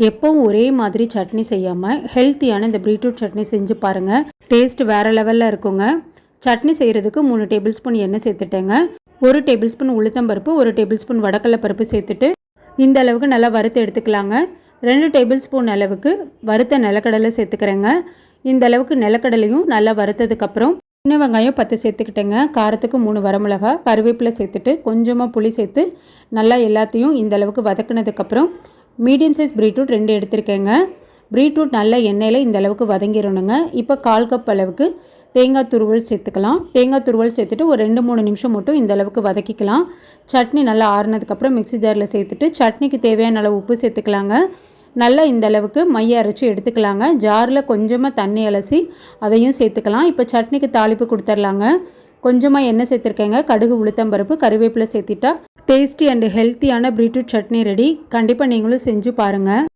எப்பவும் ஒரே மாதிரி சட்னி செய்யாமல் ஹெல்த்தியான இந்த பீட்ரூட் சட்னி செஞ்சு பாருங்கள். டேஸ்ட் வேறு லெவலில் இருக்குங்க. சட்னி செய்கிறதுக்கு 3 டேபிள் ஸ்பூன் எண்ணெய் சேர்த்துட்டேங்க. 1 டேபிள் ஸ்பூன் உளுத்தம்பருப்பு, 1 டேபிள் ஸ்பூன் வடக்கடலை பருப்பு சேர்த்துட்டு இந்த அளவுக்கு நல்லா வறுத்து எடுத்துக்கலாங்க. 2 டேபிள் ஸ்பூன் அளவுக்கு வறுத்த நிலக்கடலை சேர்த்துக்கிறேங்க. இந்த அளவுக்கு நிலக்கடலையும் நல்லா வறுத்ததுக்கப்புறம் சின்ன வெங்காயம் 10 சேர்த்துக்கிட்டேங்க. காரத்துக்கு 3 வரமிளகா, கருவேப்பிலை சேர்த்துட்டு கொஞ்சமாக புளி சேர்த்து நல்லா எல்லாத்தையும் இந்த அளவுக்கு வதக்குனதுக்கப்புறம் மீடியம் சைஸ் பீட்ரூட் 2 எடுத்திருக்கேங்க. பீட்ரூட் நல்லா எண்ணெயில் இந்த அளவுக்கு வதங்கிடணுங்க. இப்போ 1/4 கப் அளவுக்கு தேங்காய் துருவல் சேர்த்துக்கலாம். தேங்காய் துருவல் சேர்த்துட்டு ஒரு 2-3 நிமிஷம் மட்டும் இந்த அளவுக்கு வதக்கிக்கலாம். சட்னி நல்லா ஆறுனதுக்கப்புறம் மிக்ஸி ஜாரில் சேர்த்துட்டு சட்னிக்கு தேவையான அளவு உப்பு சேர்த்துக்கலாங்க. நல்லா இந்த அளவுக்கு மைய அரைச்சி எடுத்துக்கலாங்க. ஜாரில் கொஞ்சமாக தண்ணி அலசி அதையும் சேர்த்துக்கலாம். இப்போ சட்னிக்கு தாளிப்பு கொடுத்துர்லாங்க. கொஞ்சமாக எண்ணெய் சேர்த்துருக்கேங்க. கடுகு, உளுத்தம்பருப்பு, கருவேப்பிலை சேர்த்துட்டா டேஸ்டி அண்ட் ஹெல்த்தியான பீட்ரூட் சட்னி ரெடி. கண்டிப்பாக நீங்களும் செஞ்சு பாருங்கள்.